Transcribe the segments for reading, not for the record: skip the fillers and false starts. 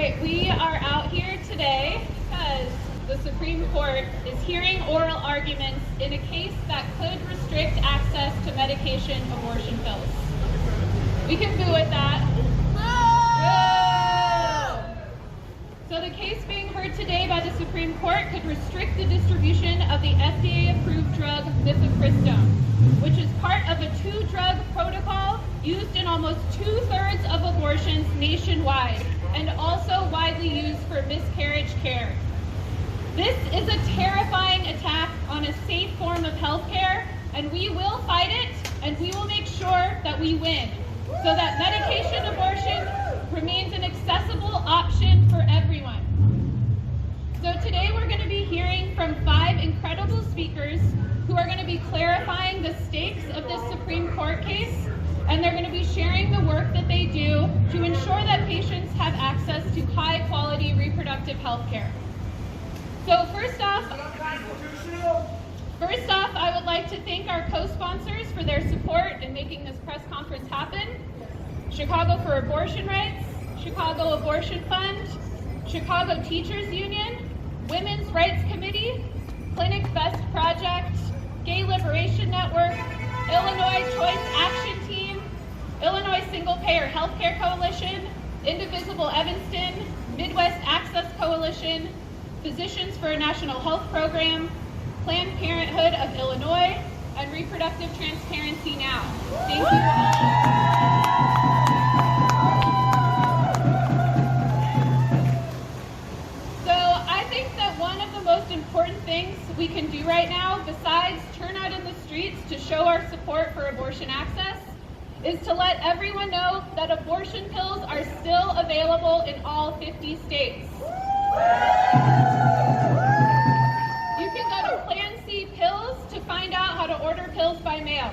right, we are out here today because the Supreme Court is hearing oral arguments in a case that could restrict access to medication abortion pills. We can boo at that. Boo! So the case being heard today by the Supreme Court could restrict the distribution of the FDA-approved drug Mifepristone, which is part of a 2-drug protocol used in almost 2/3 of abortions nationwide, and also widely used for miscarriage care. This is a terrifying attack on a safe form of healthcare, and we will fight it, and we will make sure that we win, so that medication abortion remains an accessible option for everyone. So today we're going to be hearing from 5 incredible speakers who are going to be clarifying the stakes of this Supreme Court case, and they're going to be sharing the work that they do to ensure that patients have access to high-quality reproductive health care. So first off, I would like to thank our co-sponsors for their support in making this press conference happen. Chicago for Abortion Rights, Chicago Abortion Fund, Chicago Teachers Union, Women's Rights Committee, Clinic Best Project, Gay Liberation Network, Illinois Choice Action Team, Illinois Single Payer Healthcare Coalition, Indivisible Evanston, Midwest Access Coalition, Physicians for a National Health Program, Planned Parenthood of Illinois, and Reproductive Transparency Now. Thank you all. So I think that one of the most important things we can do right now, besides turn out in the streets to show our support for abortion access, is to let everyone know that abortion pills are still available in all 50 states. You can go to Plan C Pills to find out how to order pills by mail.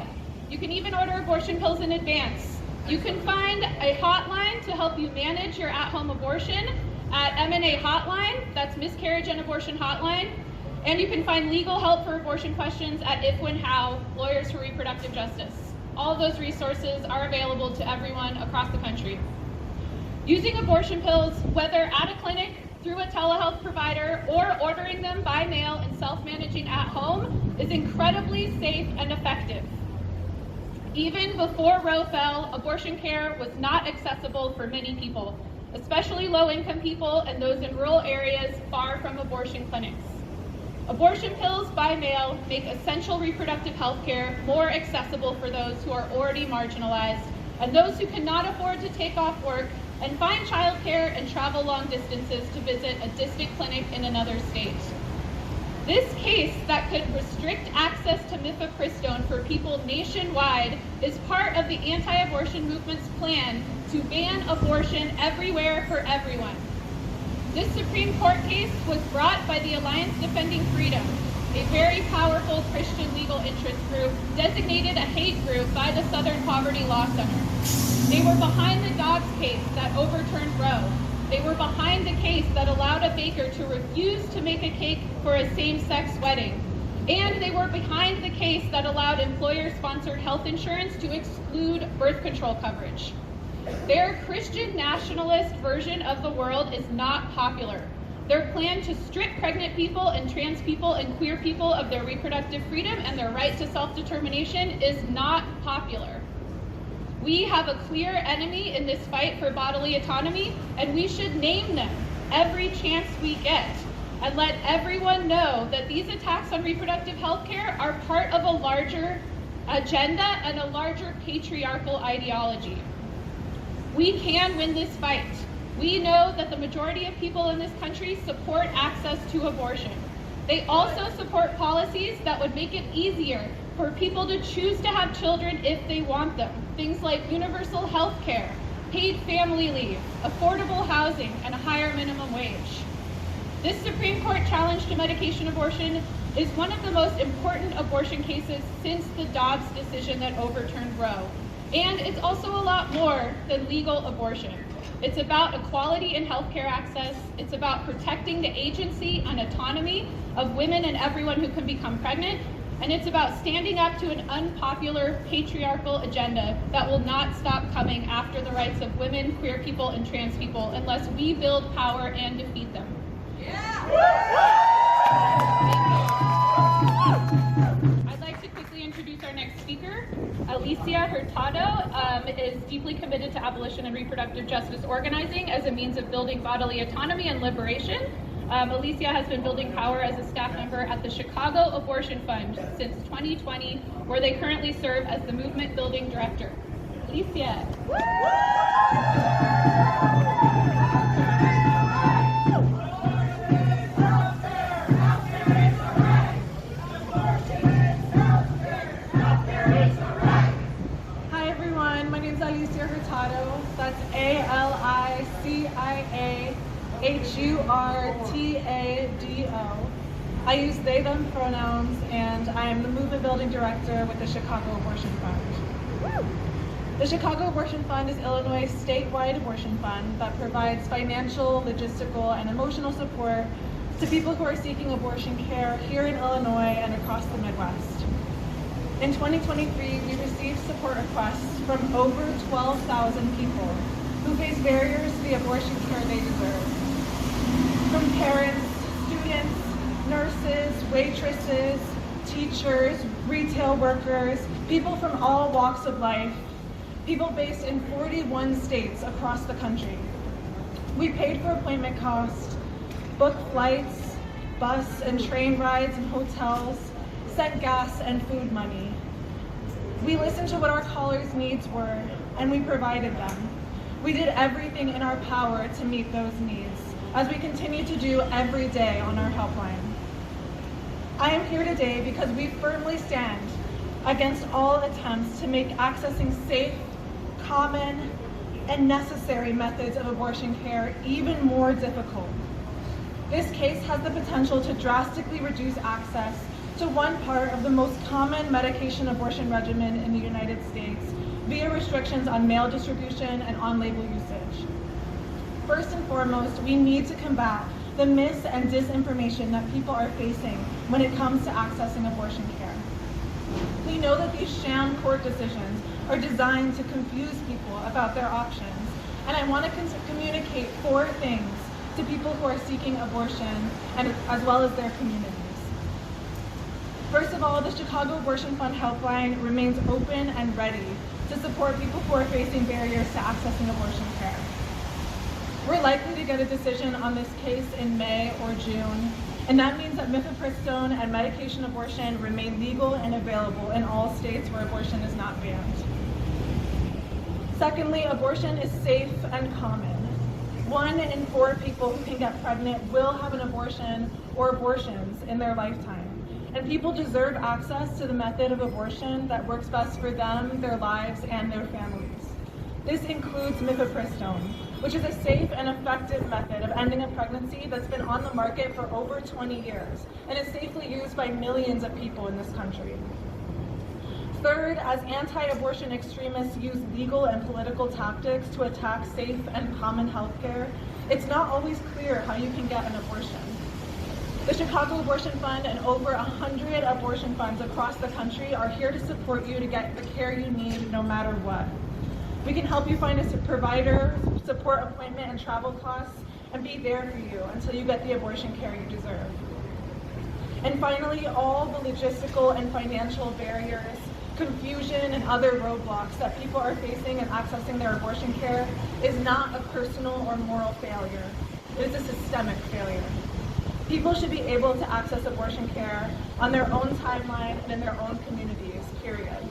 You can even order abortion pills in advance. You can find a hotline to help you manage your at-home abortion at M&A Hotline, that's Miscarriage and Abortion Hotline. And you can find legal help for abortion questions at If When How, Lawyers for Reproductive Justice. All of those resources are available to everyone across the country. Using abortion pills, whether at a clinic, through a telehealth provider, or ordering them by mail and self-managing at home, is incredibly safe and effective. Even before Roe fell, abortion care was not accessible for many people, especially low-income people and those in rural areas far from abortion clinics. Abortion pills by mail make essential reproductive health care more accessible for those who are already marginalized and those who cannot afford to take off work and find childcare and travel long distances to visit a distant clinic in another state. This case that could restrict access to Mifepristone for people nationwide is part of the anti-abortion movement's plan to ban abortion everywhere for everyone. This Supreme Court case was brought by the Alliance Defending Freedom, a very powerful Christian legal interest group designated a hate group by the Southern Poverty Law Center. They were behind the Dobbs case that overturned Roe. They were behind the case that allowed a baker to refuse to make a cake for a same-sex wedding. And they were behind the case that allowed employer-sponsored health insurance to exclude birth control coverage. Their Christian nationalist version of the world is not popular. Their plan to strip pregnant people and trans people and queer people of their reproductive freedom and their right to self-determination is not popular. We have a clear enemy in this fight for bodily autonomy, and we should name them every chance we get and let everyone know that these attacks on reproductive health care are part of a larger agenda and a larger patriarchal ideology. We can win this fight. We know that the majority of people in this country support access to abortion. They also support policies that would make it easier for people to choose to have children if they want them. Things like universal health care, paid family leave, affordable housing, and a higher minimum wage. This Supreme Court challenge to medication abortion is one of the most important abortion cases since the Dobbs decision that overturned Roe. And it's also a lot more than legal abortion. It's about equality in healthcare access. It's about protecting the agency and autonomy of women and everyone who can become pregnant. And it's about standing up to an unpopular patriarchal agenda that will not stop coming after the rights of women, queer people, and trans people unless we build power and defeat them. I'd like to quickly introduce our next speaker. Alicia Hurtado is deeply committed to abolition and reproductive justice organizing as a means of building bodily autonomy and liberation. Alicia has been building power as a staff member at the Chicago Abortion Fund since 2020, where they currently serve as the movement building director. Alicia. Hi everyone, my name is Alicia Hurtado. That's ALICIAHURTADO. I use they, them pronouns, and I am the movement building director with the Chicago Abortion Fund. The Chicago Abortion Fund is Illinois' statewide abortion fund that provides financial, logistical, and emotional support to people who are seeking abortion care here in Illinois and across the Midwest. In 2023, we received support requests from over 12,000 people who face barriers to the abortion care they deserve. From parents, students, nurses, waitresses, teachers, retail workers, people from all walks of life, people based in 41 states across the country. We paid for appointment costs, booked flights, bus and train rides and hotels, sent gas and food money. We listened to what our callers' needs were, and we provided them. We did everything in our power to meet those needs, as we continue to do every day on our helpline. I am here today because we firmly stand against all attempts to make accessing safe, common, and necessary methods of abortion care even more difficult. This case has the potential to drastically reduce access to one part of the most common medication abortion regimen in the United States via restrictions on mail distribution and on-label usage. First and foremost, we need to combat the mis- and disinformation that people are facing when it comes to accessing abortion care. We know that these sham court decisions are designed to confuse people about their options, and I want to communicate 4 things to people who are seeking abortion, and as well as their communities. First of all, the Chicago Abortion Fund helpline remains open and ready to support people who are facing barriers to accessing abortion care. We're likely to get a decision on this case in May or June, and that means that Mifepristone and medication abortion remain legal and available in all states where abortion is not banned. Secondly, abortion is safe and common. 1 in 4 people who can get pregnant will have an abortion or abortions in their lifetime. And people deserve access to the method of abortion that works best for them, their lives, and their families. This includes Mifepristone, which is a safe and effective method of ending a pregnancy that's been on the market for over 20 years and is safely used by millions of people in this country. Third, as anti-abortion extremists use legal and political tactics to attack safe and common health care, it's not always clear how you can get an abortion. The Chicago Abortion Fund and over 100 abortion funds across the country are here to support you to get the care you need no matter what. We can help you find a provider, support appointment and travel costs, and be there for you until you get the abortion care you deserve. And finally, all the logistical and financial barriers, confusion, and other roadblocks that people are facing in accessing their abortion care is not a personal or moral failure. It is a systemic failure. People should be able to access abortion care on their own timeline and in their own communities, period.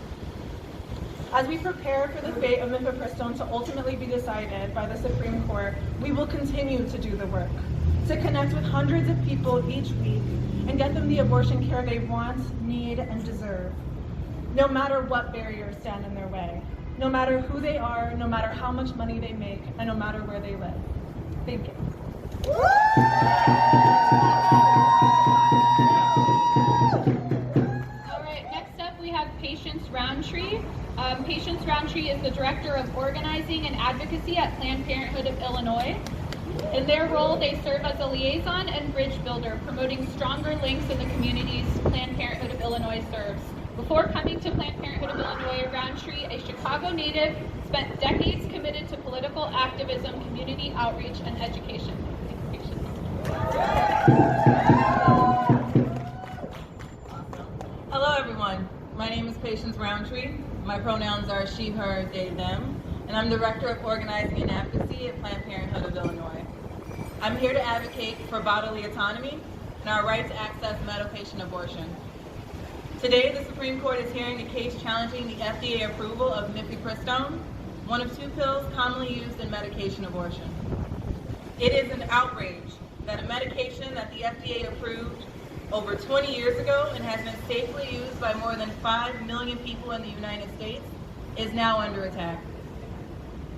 As we prepare for the fate of Mifepristone to ultimately be decided by the Supreme Court, we will continue to do the work, to connect with hundreds of people each week and get them the abortion care they want, need, and deserve, no matter what barriers stand in their way, no matter who they are, no matter how much money they make, and no matter where they live. Thank you. All right, next up we have Patience Roundtree. Patience Roundtree is the Director of Organizing and Advocacy at Planned Parenthood of Illinois. In their role, they serve as a liaison and bridge builder, promoting stronger links in the communities Planned Parenthood of Illinois serves. Before coming to Planned Parenthood of Illinois or Roundtree, a Chicago native, spent decades committed to political activism, community outreach, and education. Hello everyone, my name is Patience Roundtree. My pronouns are she, her, they, them, and I'm Director of Organizing and Advocacy at Planned Parenthood of Illinois. I'm here to advocate for bodily autonomy and our right to access medication abortion. Today, the Supreme Court is hearing a case challenging the FDA approval of Mifepristone, one of two pills commonly used in medication abortion. It is an outrage that a medication that the FDA approved over 20 years ago and has been safely used by more than 5 million people in the United States is now under attack.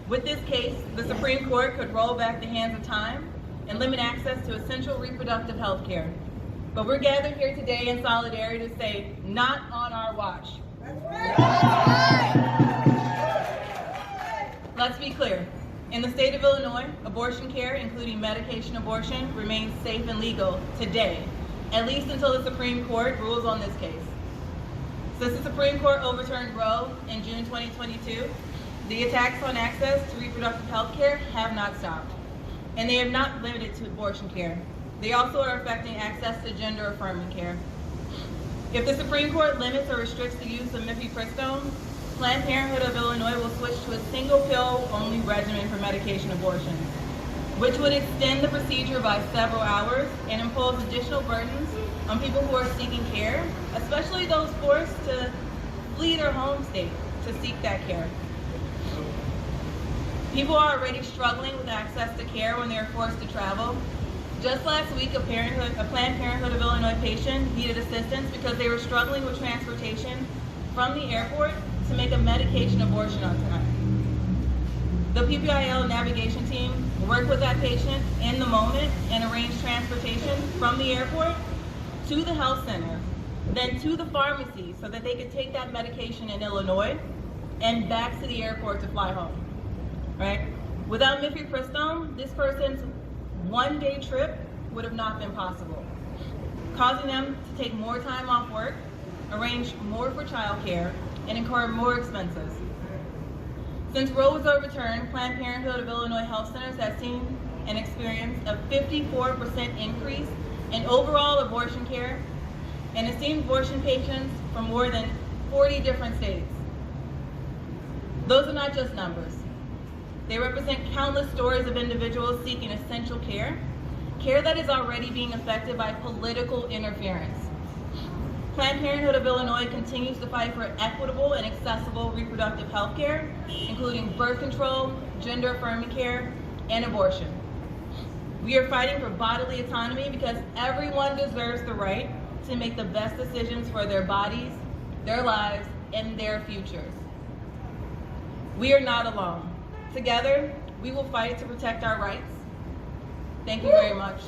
With this case, the Supreme Court could roll back the hands of time and limit access to essential reproductive health care. But we're gathered here today in solidarity to say, not on our watch. Let's be clear. In the state of Illinois, abortion care, including medication abortion, remains safe and legal today, at least until the Supreme Court rules on this case. Since the Supreme Court overturned Roe in June 2022, the attacks on access to reproductive health care have not stopped. And they have not limited to abortion care. They also are affecting access to gender-affirming care. If the Supreme Court limits or restricts the use of Mifepristone, Planned Parenthood of Illinois will switch to a single pill-only regimen for medication abortion, which would extend the procedure by several hours and impose additional burdens on people who are seeking care, especially those forced to flee their home state to seek that care. People are already struggling with access to care when they're forced to travel. Just last week, a Planned Parenthood of Illinois patient needed assistance because they were struggling with transportation from the airport to make a medication abortion on time. The PPIL navigation team worked with that patient in the moment and arranged transportation from the airport to the health center, then to the pharmacy so that they could take that medication in Illinois and back to the airport to fly home. Right? Without Mifepristone, this person's one-day trip would have not been possible, causing them to take more time off work, arrange more for childcare, and incur more expenses. Since Roe was overturned, Planned Parenthood of Illinois health centers have seen and experienced a 54% increase in overall abortion care and has seen abortion patients from more than 40 different states. Those are not just numbers. They represent countless stories of individuals seeking essential care, care that is already being affected by political interference. Planned Parenthood of Illinois continues to fight for equitable and accessible reproductive health care, including birth control, gender-affirming care, and abortion. We are fighting for bodily autonomy because everyone deserves the right to make the best decisions for their bodies, their lives, and their futures. We are not alone. Together, we will fight to protect our rights. Thank you very much.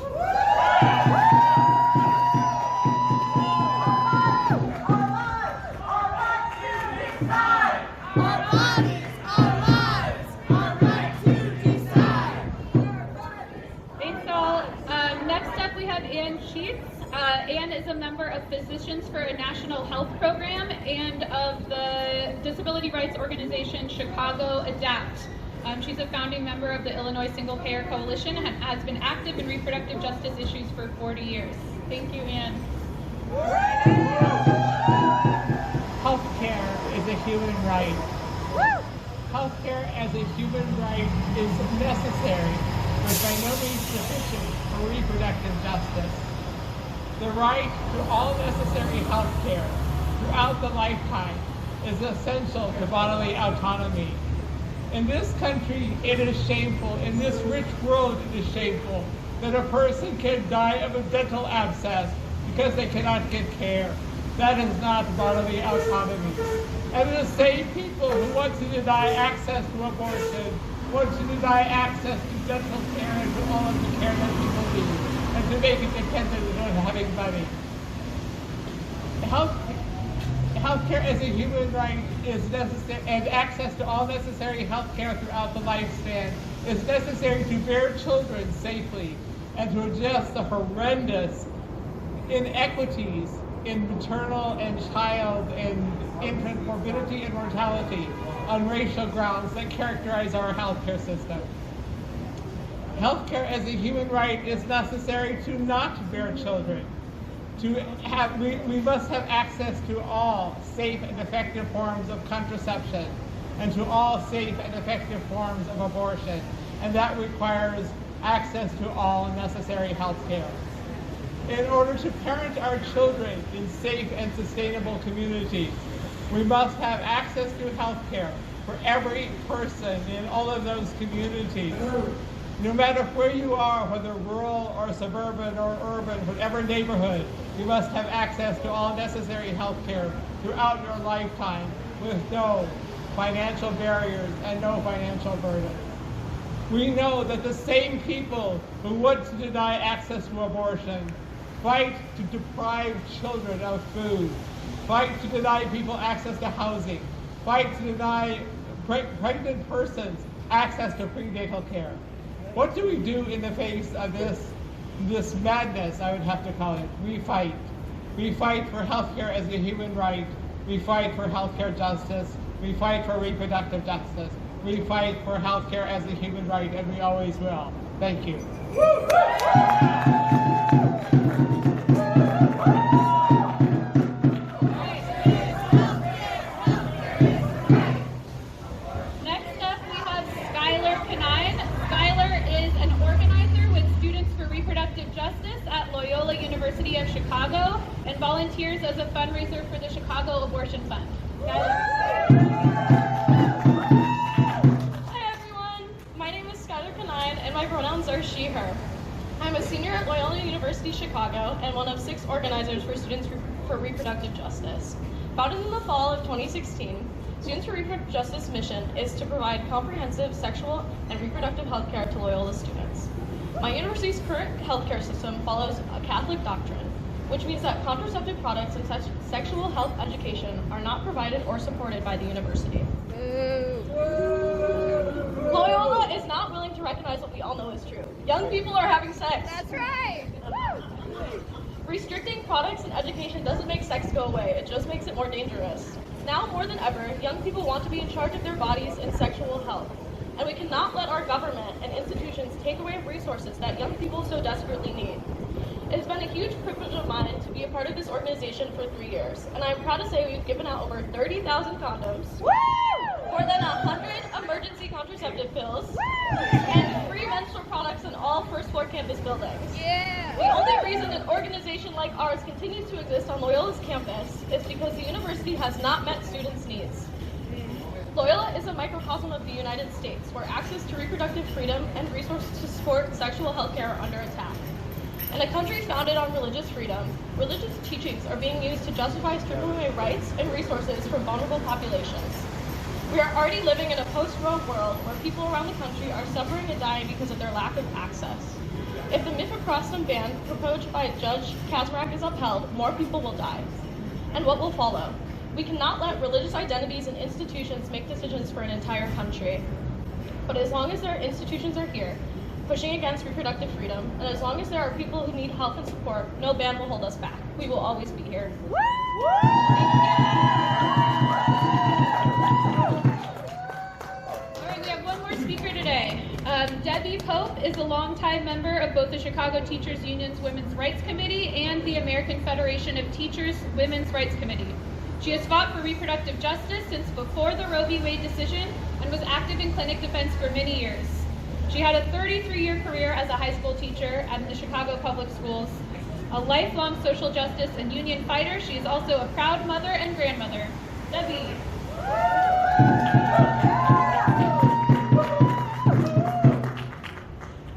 Ann is a member of Physicians for a National Health Program and of the disability rights organization Chicago ADAPT. She's a founding member of the Illinois Single Payer Coalition and has been active in reproductive justice issues for 40 years. Thank you, Ann. Healthcare is a human right. Healthcare as a human right is necessary, but by no means sufficient for reproductive justice. The right to all necessary health care throughout the lifetime is essential to bodily autonomy. In this country, it is shameful. In this rich world, it is shameful that a person can die of a dental abscess because they cannot get care. That is not bodily autonomy. And the same people who want to deny access to abortion want to deny access to dental care and to all of the care that people need, and to make it dependent on having money. Healthcare as a human right is necessary, and access to all necessary health care throughout the lifespan is necessary to bear children safely and to address the horrendous inequities in maternal and child and infant morbidity and mortality on racial grounds that characterize our healthcare system. Healthcare as a human right is necessary to not bear children. We must have access to all safe and effective forms of contraception and to all safe and effective forms of abortion, and that requires access to all necessary health care. In order to parent our children in safe and sustainable communities, we must have access to health care for every person in all of those communities. No matter where you are, whether rural or suburban or urban, whatever neighborhood, you must have access to all necessary health care throughout your lifetime with no financial barriers and no financial burden. We know that the same people who want to deny access to abortion fight to deprive children of food, fight to deny people access to housing, fight to deny pregnant persons access to prenatal care. What do we do in the face of this madness, I would have to call it? We fight. We fight for healthcare as a human right. We fight for healthcare justice. We fight for reproductive justice. We fight for healthcare as a human right, and we always will. Thank you. University of Chicago and volunteers as a fundraiser for the Chicago Abortion Fund. Hi everyone, my name is Skylar Canine and my pronouns are she, her. I'm a senior at Loyola University Chicago and one of 6 organizers for Students for Reproductive Justice. Founded in the fall of 2016, Students for Reproductive Justice mission is to provide comprehensive sexual and reproductive health care to Loyola students. My university's current healthcare system follows a Catholic doctrine, which means that contraceptive products and sexual health education are not provided or supported by the university. Loyola is not willing to recognize what we all know is true. Young people are having sex. That's right. Restricting products and education doesn't make sex go away, it just makes it more dangerous. Now more than ever, young people want to be in charge of their bodies and sexual health. And we cannot let our government and institutions take away resources that young people so desperately need. It has been a huge privilege of mine to be a part of this organization for 3 years, and I'm proud to say we've given out over 30,000 condoms, more than 100 emergency contraceptive pills, and free menstrual products in all first-floor campus buildings. Yeah. The only reason an organization like ours continues to exist on Loyola's campus is because the university has not met students' needs. Loyola is a microcosm of the United States, where access to reproductive freedom and resources to support sexual health care are under attack. In a country founded on religious freedom, religious teachings are being used to justify stripping away rights and resources from vulnerable populations. We are already living in a post-Roe world where people around the country are suffering and dying because of their lack of access. If the Mifepristone ban proposed by Judge Kaczmarek is upheld, more people will die. And what will follow? We cannot let religious identities and institutions make decisions for an entire country. But as long as their institutions are here, pushing against reproductive freedom, and as long as there are people who need help and support, no ban will hold us back. We will always be here. All right, we have one more speaker today. Debbie Pope is a longtime member of both the Chicago Teachers Union's Women's Rights Committee and the American Federation of Teachers Women's Rights Committee. She has fought for reproductive justice since before the Roe v. Wade decision and was active in clinic defense for many years. She had a 33-year career as a high school teacher at the Chicago Public Schools. A lifelong social justice and union fighter, she is also a proud mother and grandmother. Debbie.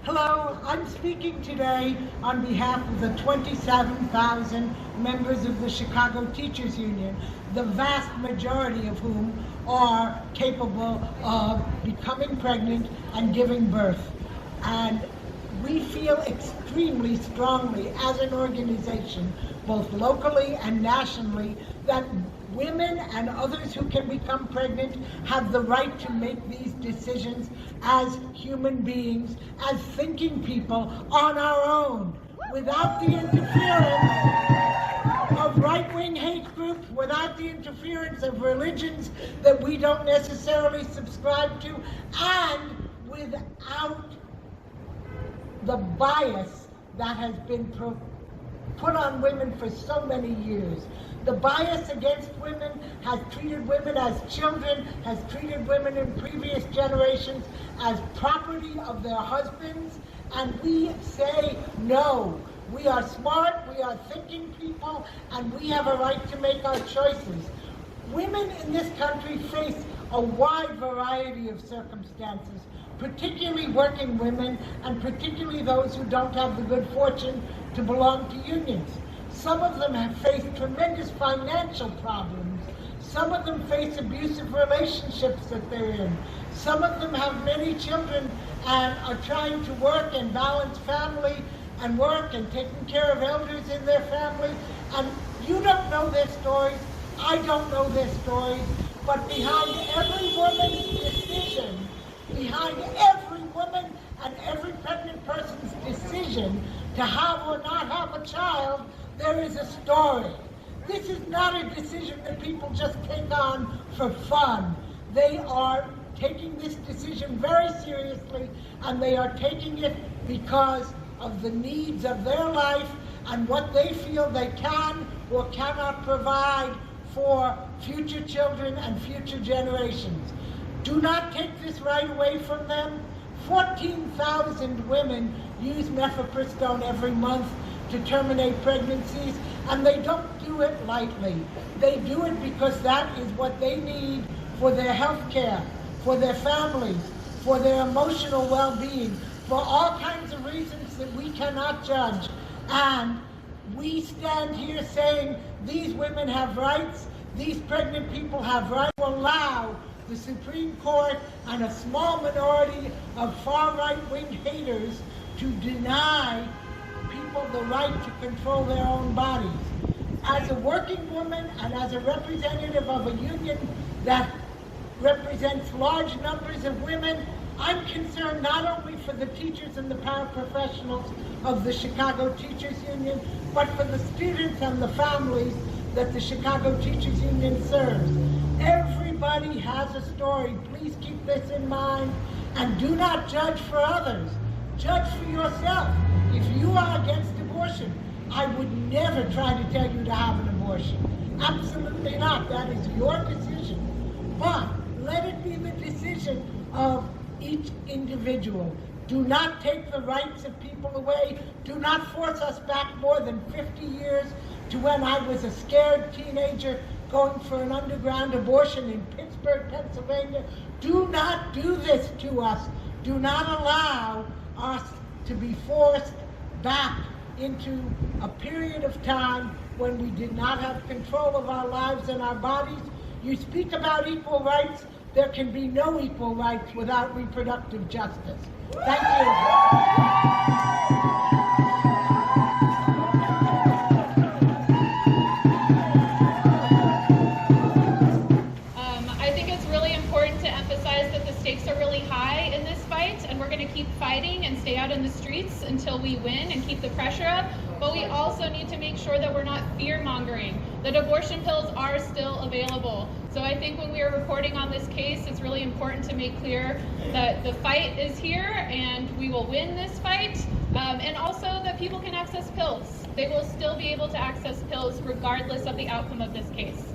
Hello, I'm speaking today on behalf of the 27,000 members of the Chicago Teachers Union, the vast majority of whom are capable of becoming pregnant and giving birth. And we feel extremely strongly as an organization, both locally and nationally, that Women and others who can become pregnant have the right to make these decisions as human beings, as thinking people on our own, without the interference of right-wing hate groups, without the interference of religions that we don't necessarily subscribe to, and without the bias that has been put on women for so many years. The bias against women has treated women as children, has treated women in previous generations as property of their husbands, and we say no. We are smart, we are thinking people, and we have a right to make our choices. Women in this country face a wide variety of circumstances, particularly working women, and particularly those who don't have the good fortune to belong to unions. Some of them have faced tremendous financial problems. Some of them face abusive relationships that they're in. Some of them have many children and are trying to work and balance family and work and taking care of elders in their family. And you don't know their stories, I don't know their stories, but behind every woman's decision, behind every woman and every pregnant person's decision to have or not have a child, there is a story. This is not a decision that people just take on for fun. They are taking this decision very seriously, and they are taking it because of the needs of their life and what they feel they can or cannot provide for future children and future generations. Do not take this right away from them. 14,000 women use Mifepristone every month to terminate pregnancies, and they don't do it lightly. They do it because that is what they need for their health care, for their families, for their emotional well-being, for all kinds of reasons that we cannot judge. And we stand here saying these women have rights, these pregnant people have rights. To allow the Supreme Court and a small minority of far right-wing haters to deny people the right to control their own bodies. As a working woman and as a representative of a union that represents large numbers of women, I'm concerned not only for the teachers and the paraprofessionals of the Chicago Teachers Union, but for the students and the families that the Chicago Teachers Union serves. Everybody has a story. Please keep this in mind, and do not judge for others. Judge for yourself. If you are against abortion, I would never try to tell you to have an abortion. Absolutely not. That is your decision. But let it be the decision of each individual. Do not take the rights of people away. Do not force us back more than 50 years to when I was a scared teenager going for an underground abortion in Pittsburgh, Pennsylvania. Do not do this to us. Do not allow us to be forced back into a period of time when we did not have control of our lives and our bodies. You speak about equal rights. There can be no equal rights without reproductive justice. Thank you. I think it's really important to emphasize that the stakes are really high in this fight, and we're going to keep fighting and stay out in the streets until we win and keep the pressure up. But we also need to make sure that we're not fear-mongering, that abortion pills are still available. So I think when we are reporting on this case, it's really important to make clear that the fight is here and we will win this fight, and also that people can access pills. They will still be able to access pills regardless of the outcome of this case.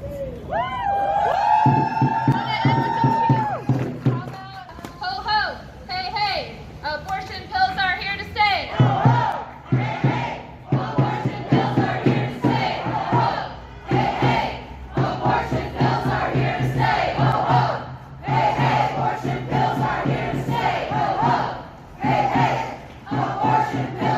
Ho ho, hey hey, abortion pills are here to stay. Abortion pills